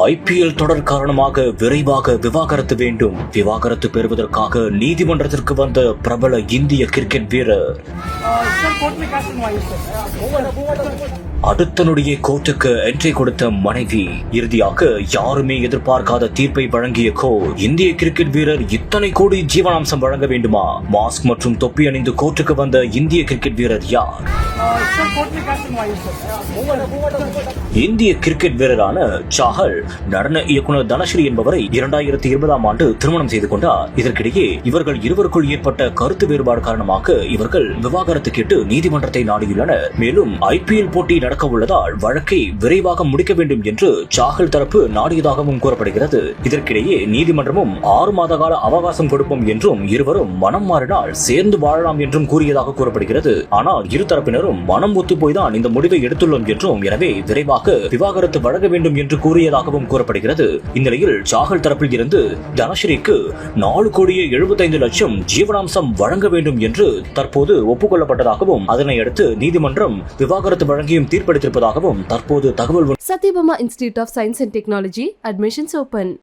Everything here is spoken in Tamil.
ஐபிஎல் தொடர் காரணமாக விரைவாக விவாகரத்து வேண்டும். விவாகரத்து பெறுவதற்காக நீதிமன்றத்திற்கு வந்த பிரபல இந்திய கிரிக்கெட் வீரர் அடுத்த நொடியே கோர்ட்டுக்கு என்ட்ரி கொடுத்த மனைவி. இறுதியாக யாருமே எதிர்பார்க்காத தீர்ப்பை வழங்கிய இந்திய கிரிக்கெட் வீரர் இத்தனை கோடி ஜீவனாம்சம் வழங்க வேண்டுமா? மாஸ்க் மற்றும் தொப்பி அணிந்து கோர்ட்டுக்கு வந்த இந்திய கிரிக்கெட் வீரர் யார்? இந்திய கிரிக்கெட் வீரரான சாஹல் நடன இயக்குனர் தனஸ்ரீ என்பவரை 2020 ஆண்டு திருமணம் செய்து கொண்டார். இதற்கிடையே இவர்கள் இருவருக்குள் ஏற்பட்ட கருத்து வேறுபாடு காரணமாக இவர்கள் விவாகரத்து கேட்டு நீதிமன்றத்தை நாடியுள்ளனர். மேலும் ஐபிஎல் போட்டி நடக்க உள்ளதால் வழக்கை விரைவாக முடிக்க வேண்டும் என்று சாஹல் தரப்பு நாடியதாகவும் கூறப்படுகிறது. இதற்கிடையே நீதிமன்றமும் 6 மாத கால அவகாசம் கொடுப்போம் என்றும் இருவரும் மனம் மாறினால் சேர்ந்து வாழலாம் என்றும் கூறியதாக கூறப்படுகிறது. ஆனால் இரு தரப்பினரும் மனம் ஒத்து போய்தான் இந்த முடிவை எடுத்துள்ளோம் என்றும், எனவே விரைவாக விவாகரத்து வழங்க வேண்டும் என்று கூறியதாகவும் கூறப்படுகிறது. இந்நிலையில் சாஹல் தரப்பில் இருந்து தனஸ்ரீக்கு 4,75,00,000 ஜீவனாம்சம் வழங்க வேண்டும் என்று தற்போது ஒப்புக்கொள்ளப்பட்டதாகவும், அதனையடுத்து நீதிமன்றம் விவாகரத்து வழங்கியும் தீர்ப்பளித்திருப்பதாகவும் தற்போது தகவல். Satyabama Institute of Science and Technology admissions open.